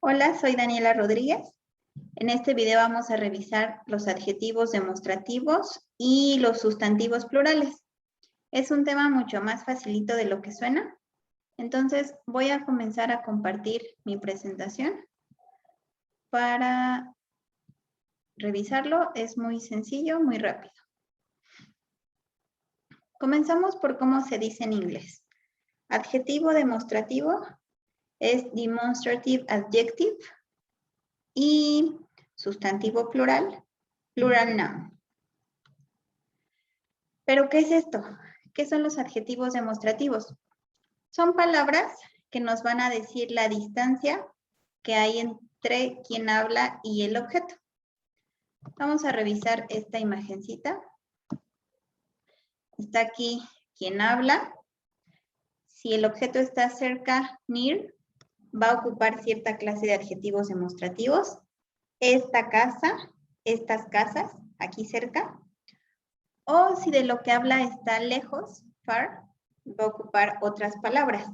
Hola, soy Daniela Rodríguez. En este video vamos a revisar los adjetivos demostrativos y los sustantivos plurales. Es un tema mucho más facilito de lo que suena. Entonces voy a comenzar a compartir mi presentación. Para revisarlo es muy sencillo, muy rápido. Comenzamos por cómo se dice en inglés. Adjetivo demostrativo es demonstrative adjective y sustantivo plural, plural noun. ¿Pero qué es esto? ¿Qué son los adjetivos demostrativos? Son palabras que nos van a decir la distancia que hay entre quien habla y el objeto. Vamos a revisar esta imagencita. Está aquí quien habla. Si el objeto está cerca, near, va a ocupar cierta clase de adjetivos demostrativos. Esta casa, estas casas, aquí cerca. O si de lo que habla está lejos, far, va a ocupar otras palabras.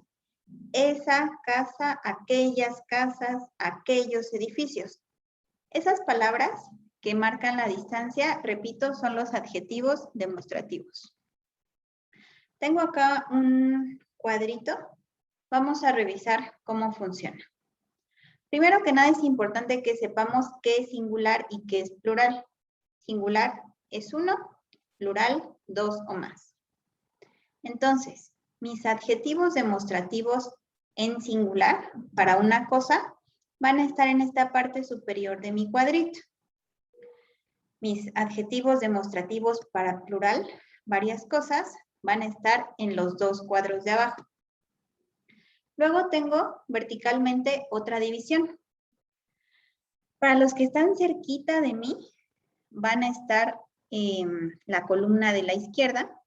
Esa casa, aquellas casas, aquellos edificios. Esas palabras que marcan la distancia, repito, son los adjetivos demostrativos. Tengo acá un cuadrito. Vamos a revisar cómo funciona. Primero que nada es importante que sepamos qué es singular y qué es plural. Singular es uno, plural, dos o más. Entonces, mis adjetivos demostrativos en singular para una cosa van a estar en esta parte superior de mi cuadrito. Mis adjetivos demostrativos para plural, varias cosas, van a estar en los dos cuadros de abajo. Luego tengo verticalmente otra división. Para los que están cerquita de mí, van a estar en la columna de la izquierda.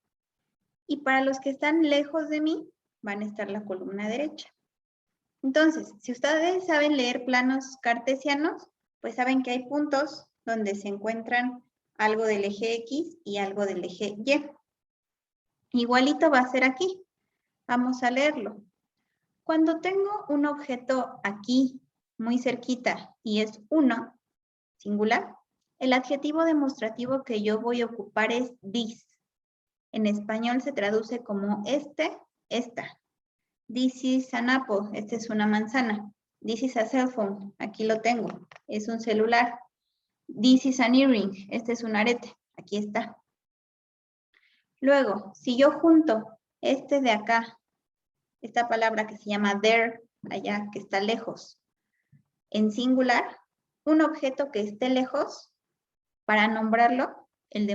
Y para los que están lejos de mí, van a estar la columna derecha. Entonces, si ustedes saben leer planos cartesianos, pues saben que hay puntos donde se encuentran algo del eje X y algo del eje Y. Igualito va a ser aquí. Vamos a leerlo. Cuando tengo un objeto aquí, muy cerquita, y es uno, singular, el adjetivo demostrativo que yo voy a ocupar es this. En español se traduce como este, esta. This is an apple, esta es una manzana. This is a cell phone, aquí lo tengo, es un celular. This is an earring, este es un arete, aquí está. Luego, si yo junto este de acá, esta palabra que se llama there, allá, que está lejos, en singular, un objeto que esté lejos, para nombrarlo, el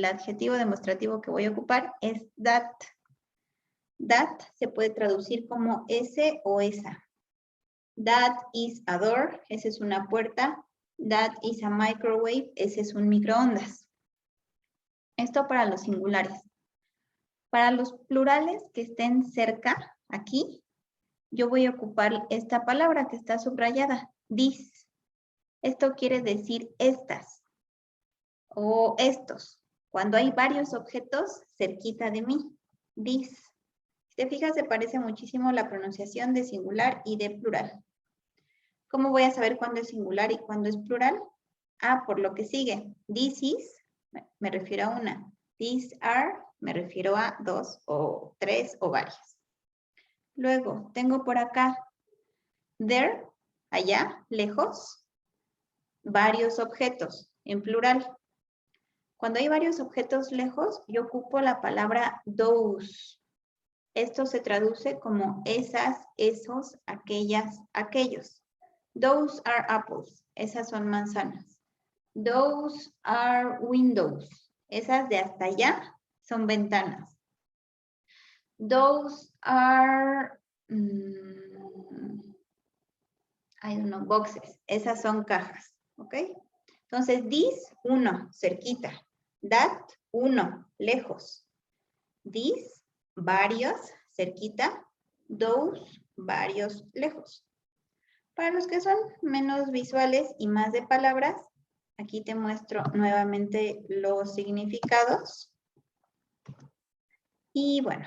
adjetivo demostrativo que voy a ocupar es that. That se puede traducir como ese o esa. That is a door, esa es una puerta. That is a microwave, ese es un microondas. Esto para los singulares. Para los plurales que estén cerca, aquí, yo voy a ocupar esta palabra que está subrayada, this. Esto quiere decir estas o estos. Cuando hay varios objetos cerquita de mí, this. Si te fijas, se parece muchísimo la pronunciación de singular y de plural. ¿Cómo voy a saber cuándo es singular y cuándo es plural? Ah, por lo que sigue. This is, me refiero a una. These are, me refiero a dos o tres o varias. Luego, tengo por acá, there, allá, lejos, varios objetos, en plural. Cuando hay varios objetos lejos, yo ocupo la palabra those. Esto se traduce como esas, esos, aquellas, aquellos. Those are apples. Esas son manzanas. Those are windows. Esas de hasta allá son ventanas. Those are, I don't know, boxes. Esas son cajas. ¿Ok? Entonces, this, uno, cerquita. That, uno, lejos. This, varios, cerquita. Those, varios, lejos. Para los que son menos visuales y más de palabras, aquí te muestro nuevamente los significados. Y bueno,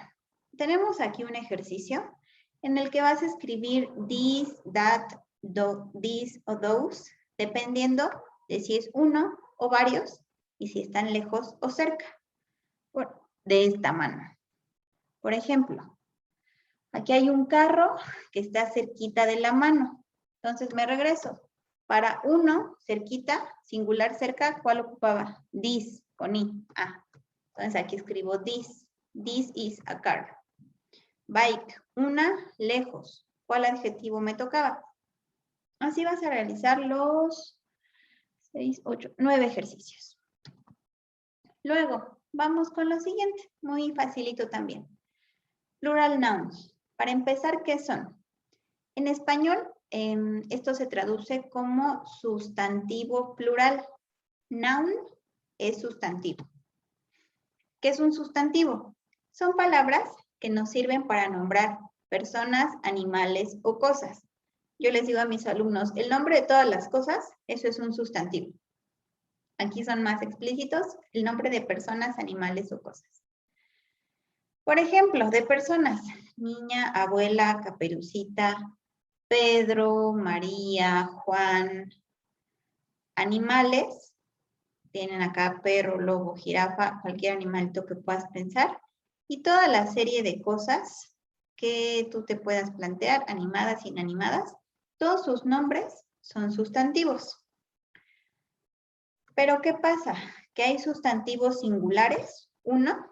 tenemos aquí un ejercicio en el que vas a escribir this, that, this o those, dependiendo de si es uno o varios y si están lejos o cerca. De esta mano. Por ejemplo, aquí hay un carro que está cerquita de la mano. Entonces me regreso. Para uno, cerquita, singular cerca, ¿cuál ocupaba? This, con I. Ah, entonces aquí escribo this. This is a car. Bike, una, lejos. ¿Cuál adjetivo me tocaba? Así vas a realizar los 6, 8, 9 ejercicios. Luego, vamos con lo siguiente. Muy facilito también. Plural nouns. Para empezar, ¿qué son? En español, esto se traduce como sustantivo plural. Noun es sustantivo. ¿Qué es un sustantivo? Son palabras que nos sirven para nombrar personas, animales o cosas. Yo les digo a mis alumnos, el nombre de todas las cosas, eso es un sustantivo. Aquí son más explícitos, el nombre de personas, animales o cosas. Por ejemplo, de personas, niña, abuela, Caperucita, Pedro, María, Juan. Animales, tienen acá perro, lobo, jirafa, cualquier animalito que puedas pensar. Y toda la serie de cosas que tú te puedas plantear, animadas, inanimadas, todos sus nombres son sustantivos. Pero ¿qué pasa? Que hay sustantivos singulares, uno,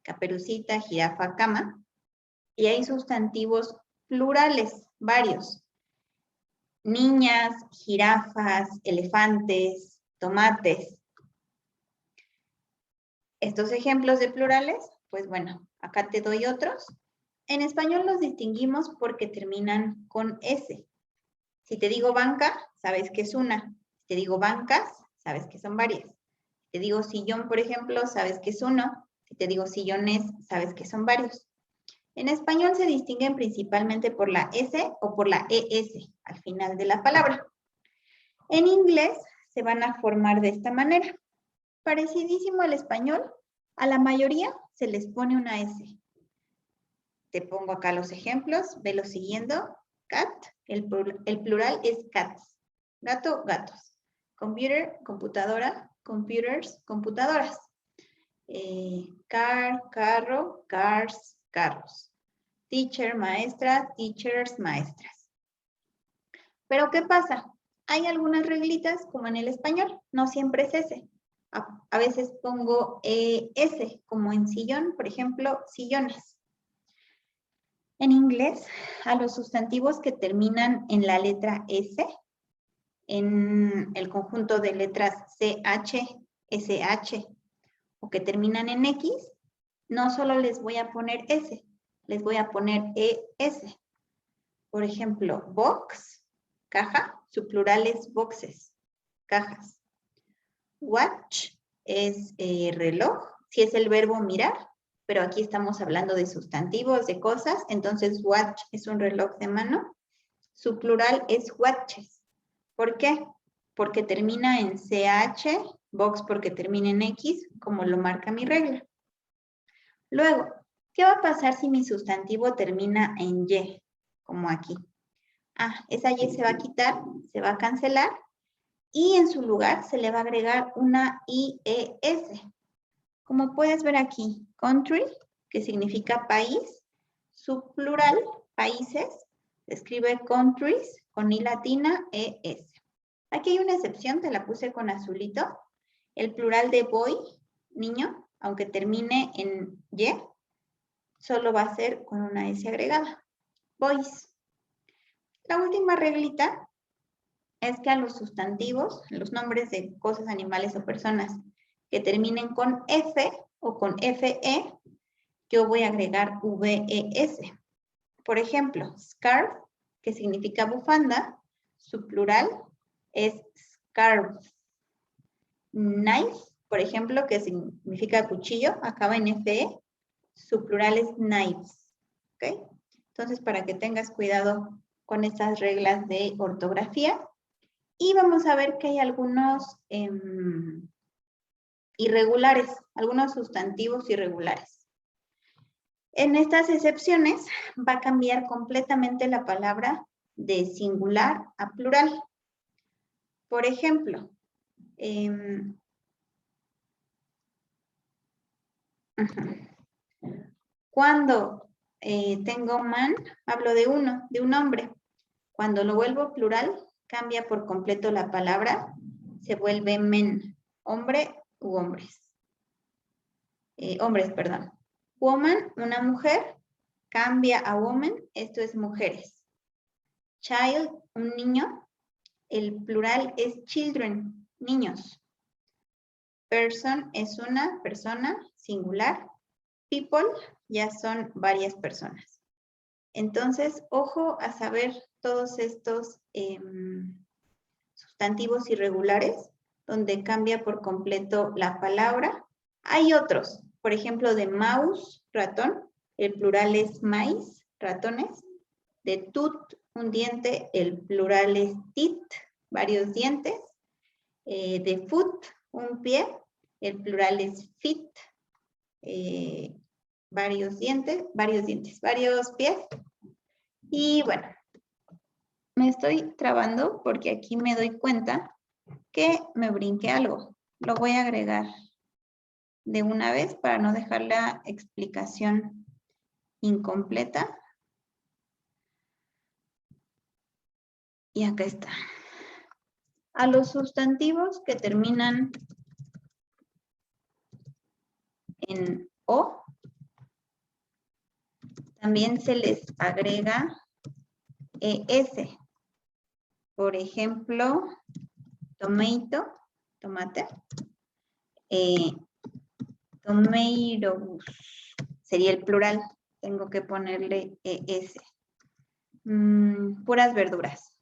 Caperucita, jirafa, cama, y hay sustantivos plurales, varios. Niñas, jirafas, elefantes, tomates. Estos ejemplos de plurales, pues bueno, acá te doy otros. En español los distinguimos porque terminan con S. Si te digo banca, sabes que es una. Si te digo bancas, sabes que son varias. Si te digo sillón, por ejemplo, sabes que es uno. Si te digo sillones, sabes que son varios. En español se distinguen principalmente por la S o por la ES al final de la palabra. En inglés se van a formar de esta manera. Parecidísimo al español, a la mayoría se les pone una S. Te pongo acá los ejemplos, velo siguiendo. Cat, el plural es cats. Gato, gatos. Computer, computadora. Computers, computadoras. Car, carro, cars, carros. Teacher, maestra, teachers, maestras. Pero ¿qué pasa? Hay algunas reglitas como en el español, no siempre es ese. A veces pongo S, como en sillón, por ejemplo, sillones. En inglés, a los sustantivos que terminan en la letra S, en el conjunto de letras CH, SH, o que terminan en X, no solo les voy a poner S, les voy a poner ES. Por ejemplo, box, caja, su plural es boxes, cajas. Watch es reloj, si es el verbo mirar, pero aquí estamos hablando de sustantivos, de cosas, entonces watch es un reloj de mano. Su plural es watches. ¿Por qué? Porque termina en CH, box porque termina en X, como lo marca mi regla. Luego, ¿qué va a pasar si mi sustantivo termina en Y? Como aquí. Esa Y se va a quitar, se va a cancelar, y en su lugar se le va a agregar una IES. Como puedes ver aquí, country, que significa país, su plural, países, se escribe countries con I latina, ES. Aquí hay una excepción, te la puse con azulito. El plural de boy, niño, aunque termine en Y, solo va a ser con una S agregada. Boys. La última reglita es que a los sustantivos, los nombres de cosas, animales o personas que terminen con F o con FE, yo voy a agregar VES. Por ejemplo, scarf, que significa bufanda, su plural es scarves. Knife, por ejemplo, que significa cuchillo, acaba en FE, su plural es knives. ¿Ok? Entonces, para que tengas cuidado con estas reglas de ortografía. Y vamos a ver que hay algunos irregulares, algunos sustantivos irregulares. En estas excepciones va a cambiar completamente la palabra de singular a plural. Por ejemplo, cuando tengo man, hablo de uno, de un hombre. Cuando lo vuelvo plural, cambia por completo la palabra, se vuelve men, hombre u hombres. Hombres, perdón. Woman, una mujer, cambia a woman, esto es mujeres. Child, un niño, el plural es children, niños. Person es una persona, singular. People ya son varias personas. Entonces, ojo a saber todos estos sustantivos irregulares, donde cambia por completo la palabra. Hay otros, por ejemplo, de mouse, ratón, el plural es mice, ratones. De tooth, un diente, el plural es teeth, varios dientes. De foot, un pie, el plural es feet, varios dientes, varios pies. Y bueno, me estoy trabando porque aquí me doy cuenta que me brinqué algo. Lo voy a agregar de una vez para no dejar la explicación incompleta. Y acá está. A los sustantivos que terminan en O, también se les agrega ES. Por ejemplo, tomato, tomate. Tomatoes sería el plural. Tengo que ponerle ES. Puras verduras.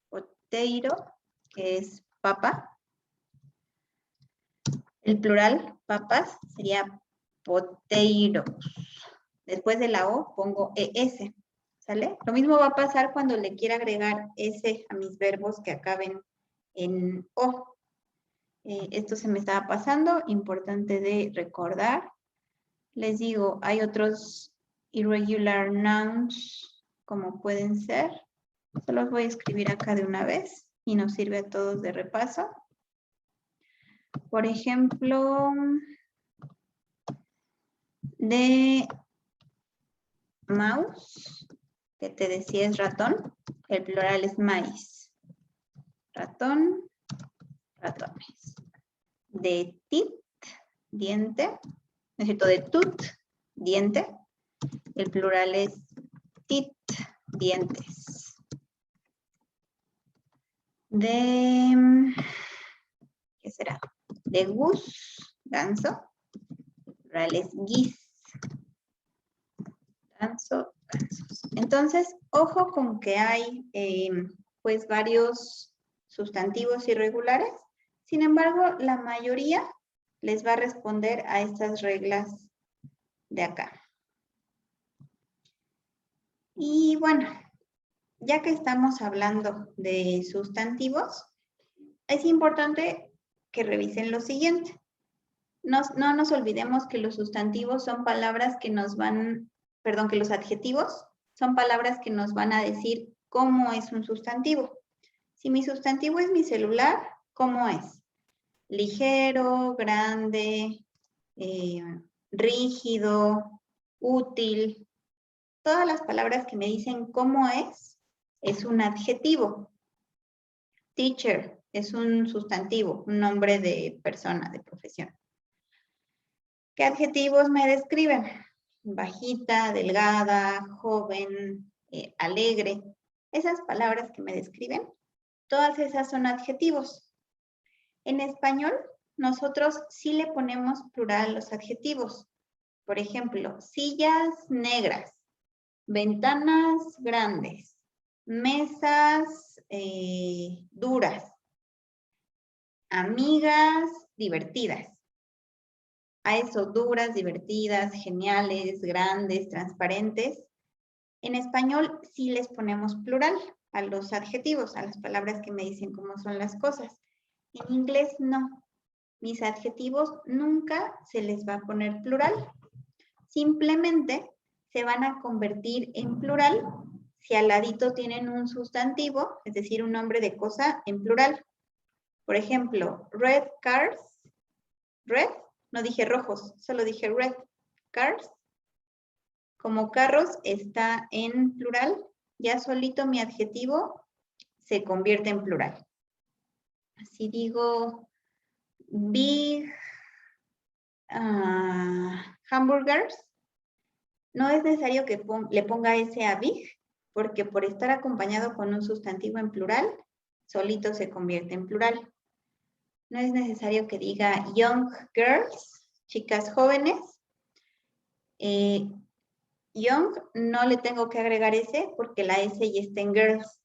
Potato, que es papa. El plural, papas, sería potatoes. Después de la O pongo ES, ¿sale? Lo mismo va a pasar cuando le quiera agregar S a mis verbos que acaben en O. Esto se me estaba pasando, importante de recordar. Les digo, hay otros irregular nouns, como pueden ser. Se los voy a escribir acá de una vez y nos sirve a todos de repaso. Por ejemplo, de mouse, que te decía es ratón, el plural es mice. Ratón, ratones. De teeth, diente, ¿no es cierto? De tooth, diente, el plural es teeth, dientes. De, ¿qué será? De goose, ganso, el plural es geese. Ganso, gansos. Entonces, ojo con que hay pues varios sustantivos irregulares. Sin embargo, la mayoría les va a responder a estas reglas de acá. Y bueno, ya que estamos hablando de sustantivos, es importante que revisen lo siguiente. No nos olvidemos que los sustantivos son palabras que nos van, perdón, que los adjetivos son palabras que nos van a decir cómo es un sustantivo. Si mi sustantivo es mi celular, ¿cómo es? Ligero, grande, rígido, útil. Todas las palabras que me dicen cómo es un adjetivo. Teacher es un sustantivo, un nombre de persona, de profesión. ¿Qué adjetivos me describen? Bajita, delgada, joven, alegre. Esas palabras que me describen, todas esas son adjetivos. En español, nosotros sí le ponemos plural a los adjetivos. Por ejemplo, sillas negras, ventanas grandes, mesas duras, amigas divertidas. A eso, duras, divertidas, geniales, grandes, transparentes. En español sí les ponemos plural a los adjetivos, a las palabras que me dicen cómo son las cosas. En inglés no. Mis adjetivos nunca se les va a poner plural. simplemente se van a convertir en plural si al ladito tienen un sustantivo, es decir, un nombre de cosa en plural. Por ejemplo, red cars, red, no dije rojos, solo dije red cars. Como carros está en plural, ya solito mi adjetivo se convierte en plural. Si digo big hamburgers, no es necesario que le ponga S a big, porque por estar acompañado con un sustantivo en plural, solito se convierte en plural. No es necesario que diga young girls, chicas jóvenes. Young no le tengo que agregar S porque la S ya está en girls.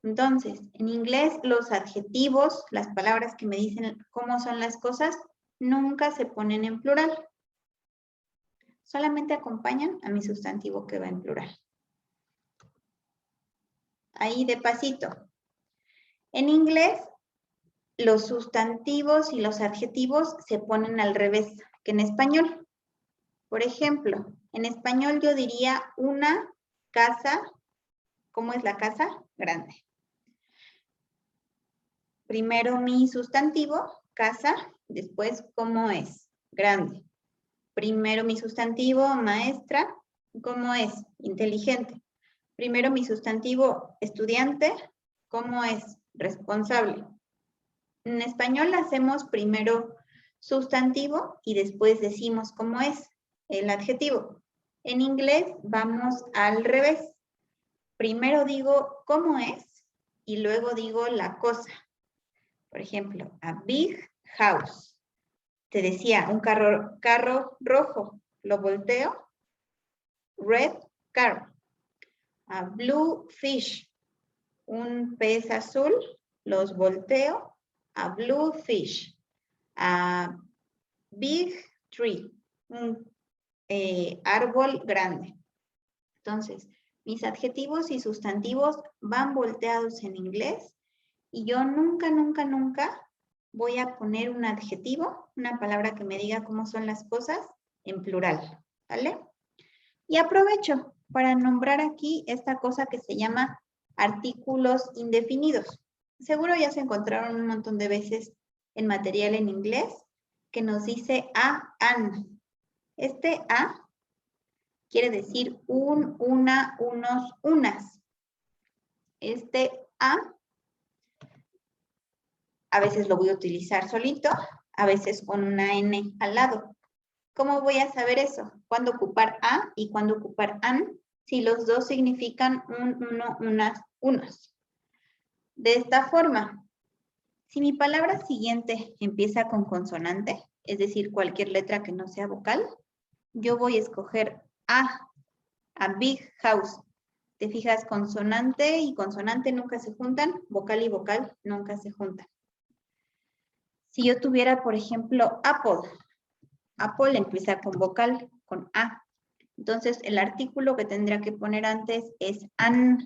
Entonces, en inglés los adjetivos, las palabras que me dicen cómo son las cosas, nunca se ponen en plural. Solamente acompañan a mi sustantivo que va en plural. Ahí de pasito. En inglés, los sustantivos y los adjetivos se ponen al revés que en español. Por ejemplo, en español yo diría una casa. ¿Cómo es la casa? Grande. Primero mi sustantivo, casa, después cómo es, grande. Primero mi sustantivo, maestra, ¿cómo es? Inteligente. Primero mi sustantivo, estudiante, ¿cómo es? Responsable. En español hacemos primero sustantivo y después decimos cómo es el adjetivo. En inglés vamos al revés. Primero digo cómo es y luego digo la cosa. Por ejemplo, a big house. Te decía, un carro rojo. Lo volteo. Red car. A blue fish. Un pez azul. Los volteo. A blue fish. A big tree. Un árbol grande. Entonces, mis adjetivos y sustantivos van volteados en inglés y yo nunca, nunca, nunca voy a poner un adjetivo, una palabra que me diga cómo son las cosas, en plural, ¿vale? Y aprovecho para nombrar aquí esta cosa que se llama artículos indefinidos. Seguro ya se encontraron un montón de veces en material en inglés que nos dice a, an. Este a quiere decir un, una, unos, unas. Este a veces lo voy a utilizar solito, a veces con una N al lado. ¿Cómo voy a saber eso? ¿Cuándo ocupar a y cuándo ocupar an? Si los dos significan un, uno, unas, unos. De esta forma, si mi palabra siguiente empieza con consonante, es decir, cualquier letra que no sea vocal, yo voy a escoger a big house. ¿Te fijas? Consonante y consonante nunca se juntan, vocal y vocal nunca se juntan. Si yo tuviera, por ejemplo, apple. Apple empieza con vocal, con A. Entonces, el artículo que tendría que poner antes es an.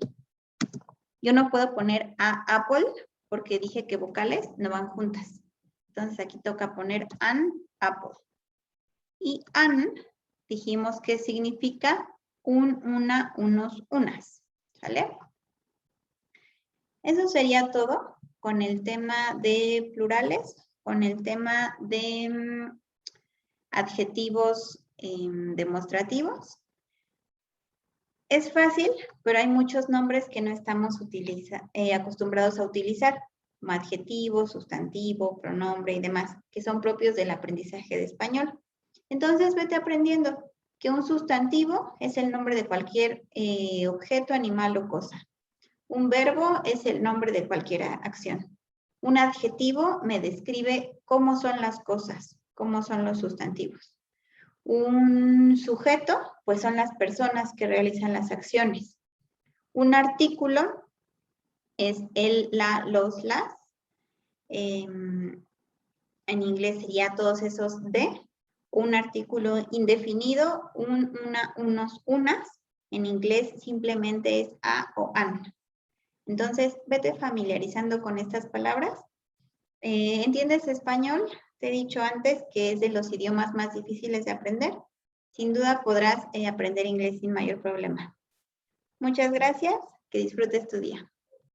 Yo no puedo poner a apple porque dije que vocales no van juntas. Entonces, aquí toca poner an apple. Y an, dijimos que significa un, una, unos, unas. ¿Sale? Eso sería todo con el tema de plurales, con el tema de adjetivos demostrativos. Es fácil, pero hay muchos nombres que no estamos acostumbrados a utilizar, como adjetivo, sustantivo, pronombre y demás, que son propios del aprendizaje de español. Entonces, vete aprendiendo que un sustantivo es el nombre de cualquier objeto, animal o cosa. Un verbo es el nombre de cualquier acción. Un adjetivo me describe cómo son las cosas, cómo son los sustantivos. Un sujeto, pues son las personas que realizan las acciones. Un artículo es el, la, los, las. En inglés sería todos esos de. Un artículo indefinido, un, una, unos, unas. En inglés simplemente es a o an. Entonces, vete familiarizando con estas palabras. ¿Entiendes español? Te he dicho antes que es de los idiomas más difíciles de aprender. Sin duda podrás aprender inglés sin mayor problema. Muchas gracias. Que disfrutes tu día.